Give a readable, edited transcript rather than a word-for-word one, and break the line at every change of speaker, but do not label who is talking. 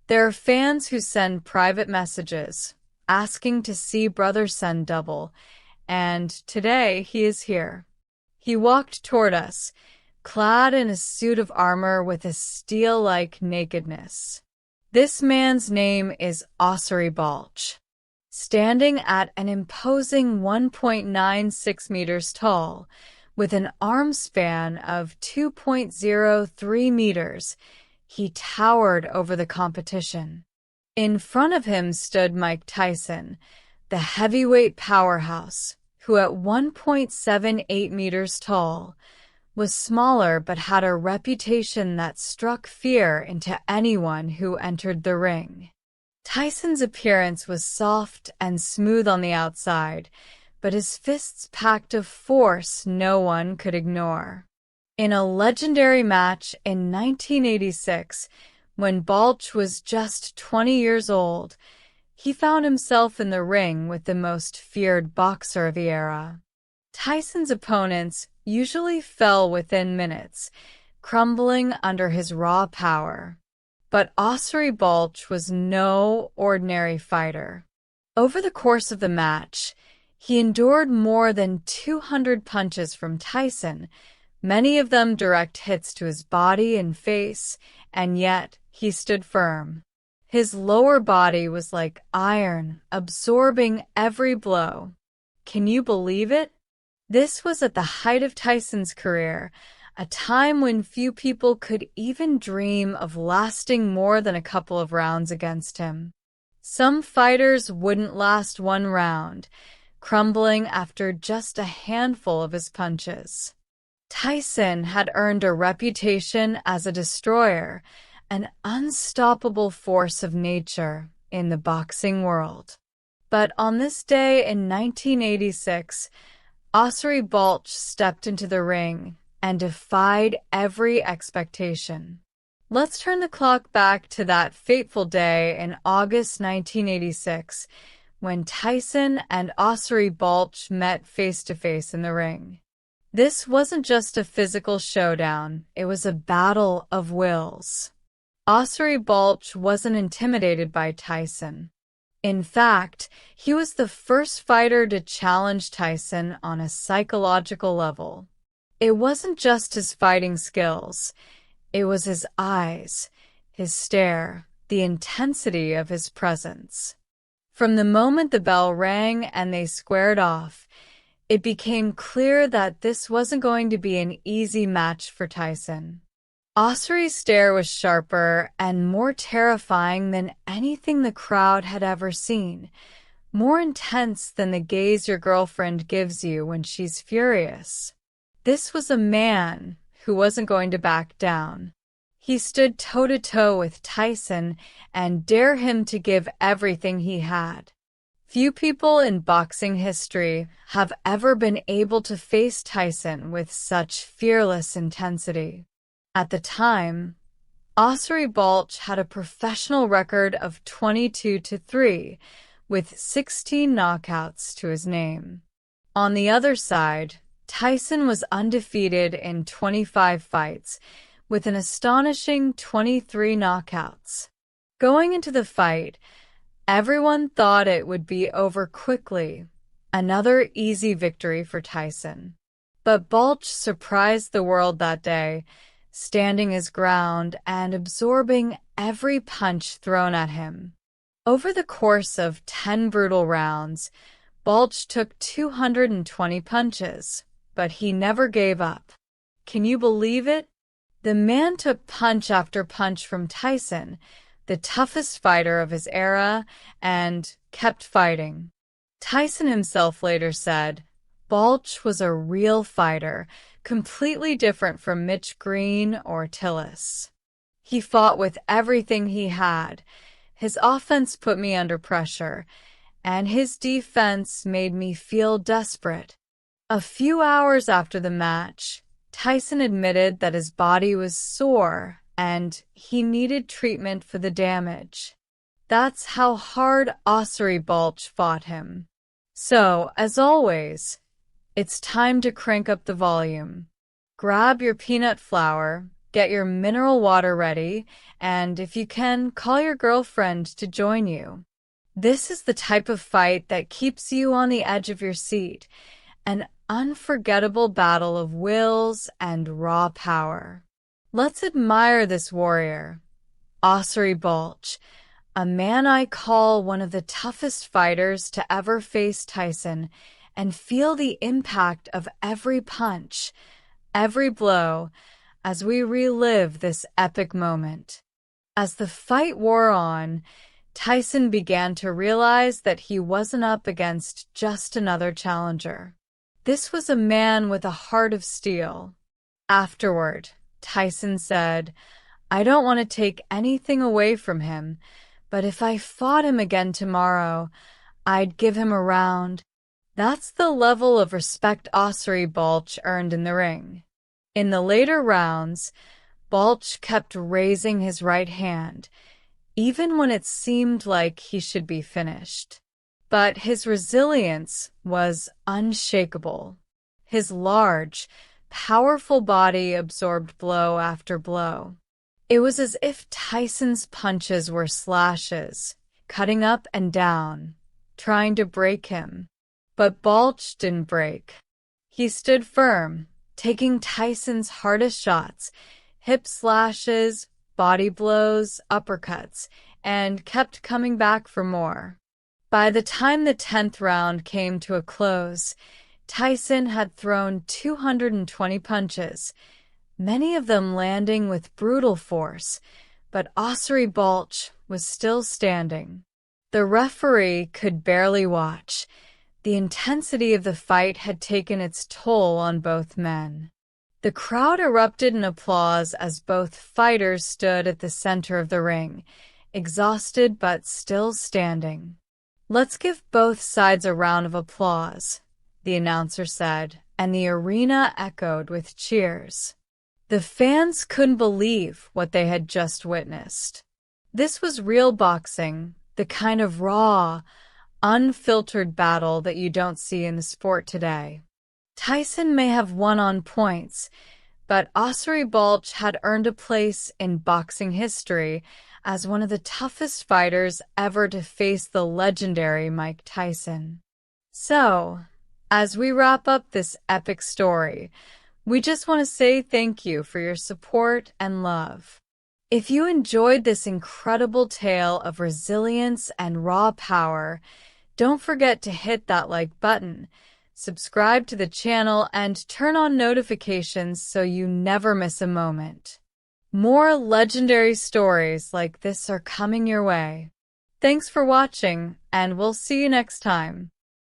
There are fans who send private messages asking to see Brother send double, and today he is here. He walked toward us, clad in a suit of armor with a steel-like nakedness. This man's name is Oseri Balch. Standing at an imposing 1.96 meters tall, with an arm span of 2.03 meters, he towered over the competition. In front of him stood Mike Tyson, the heavyweight powerhouse, who at 1.78 meters tall was smaller but had a reputation that struck fear into anyone who entered the ring. Tyson's appearance was soft and smooth on the outside, but his fists packed a force no one could ignore. In a legendary match in 1986, when Balch was just 20 years old, he found himself in the ring with the most feared boxer of the era. Tyson's opponents usually fell within minutes, crumbling under his raw power. But Oseri Balch was no ordinary fighter. Over the course of the match, he endured more than 200 punches from Tyson, many of them direct hits to his body and face, and yet he stood firm. His lower body was like iron, absorbing every blow. Can you believe it? This was at the height of Tyson's career, a time when few people could even dream of lasting more than a couple of rounds against him. Some fighters wouldn't last one round, crumbling after just a handful of his punches. Tyson had earned a reputation as a destroyer, an unstoppable force of nature in the boxing world. But on this day in 1986, Oseri Balch stepped into the ring and defied every expectation. Let's turn the clock back to that fateful day in August 1986, when Tyson and Oseri Balch met face-to-face in the ring. This wasn't just a physical showdown, it was a battle of wills. Oseri Balch wasn't intimidated by Tyson. In fact, he was the first fighter to challenge Tyson on a psychological level. It wasn't just his fighting skills, it was his eyes, his stare, the intensity of his presence. From the moment the bell rang and they squared off, it became clear that this wasn't going to be an easy match for Tyson. Oseri's stare was sharper and more terrifying than anything the crowd had ever seen, more intense than the gaze your girlfriend gives you when she's furious. This was a man who wasn't going to back down. He stood toe-to-toe with Tyson and dared him to give everything he had. Few people in boxing history have ever been able to face Tyson with such fearless intensity. At the time, Oseri Balch had a professional record of 22-3, with 16 knockouts to his name. On the other side, Tyson was undefeated in 25 fights, with an astonishing 23 knockouts. Going into the fight, everyone thought it would be over quickly, another easy victory for Tyson. But Balch surprised the world that day, standing his ground and absorbing every punch thrown at him. Over the course of 10 brutal rounds, Balch took 220 punches, but he never gave up. Can you believe it? The man took punch after punch from Tyson, the toughest fighter of his era, and kept fighting. Tyson himself later said, "Balch was a real fighter, completely different from Mitch Green or Tillis. He fought with everything he had. His offense put me under pressure, and his defense made me feel desperate." A few hours after the match, Tyson admitted that his body was sore and he needed treatment for the damage. That's how hard Oseri Balch fought him. So, as always, it's time to crank up the volume. Grab your peanut flour get your mineral water ready, and if you can, call your girlfriend to join you. This is the type of fight that keeps you on the edge of your seat, an unforgettable battle of wills and raw power. Let's admire this warrior, Oseri Balch, a man I call one of the toughest fighters to ever face Tyson, and feel the impact of every punch, every blow, as we relive this epic moment. As the fight wore on, Tyson began to realize that he wasn't up against just another challenger. This was a man with a heart of steel. Afterward, Tyson said, "I don't want to take anything away from him, but if I fought him again tomorrow, I'd give him a round." That's the level of respect Oseri Balch earned in the ring. In the later rounds, Balch kept raising his right hand, even when it seemed like he should be finished. But his resilience was unshakable. His large, powerful body absorbed blow after blow. It was as if Tyson's punches were slashes, cutting up and down, trying to break him. But Balch didn't break. He stood firm, taking Tyson's hardest shots, hip slashes, body blows, uppercuts, and kept coming back for more. By the time the 10th round came to a close, Tyson had thrown 220 punches, many of them landing with brutal force, but Oseri Balch was still standing. The referee could barely watch. The intensity of the fight had taken its toll on both men. The crowd erupted in applause as both fighters stood at the center of the ring, exhausted but still standing. "Let's give both sides a round of applause," the announcer said, and the arena echoed with cheers. The fans couldn't believe what they had just witnessed. This was real boxing, the kind of raw, unfiltered battle that you don't see in the sport today. Tyson may have won on points, but Oseri Balch had earned a place in boxing history as one of the toughest fighters ever to face the legendary Mike Tyson. So, as we wrap up this epic story, we just want to say thank you for your support and love. If you enjoyed this incredible tale of resilience and raw power, don't forget to hit that like button, subscribe to the channel, and turn on notifications so you never miss a moment. More legendary stories like this are coming your way. Thanks for watching, and we'll see you next time.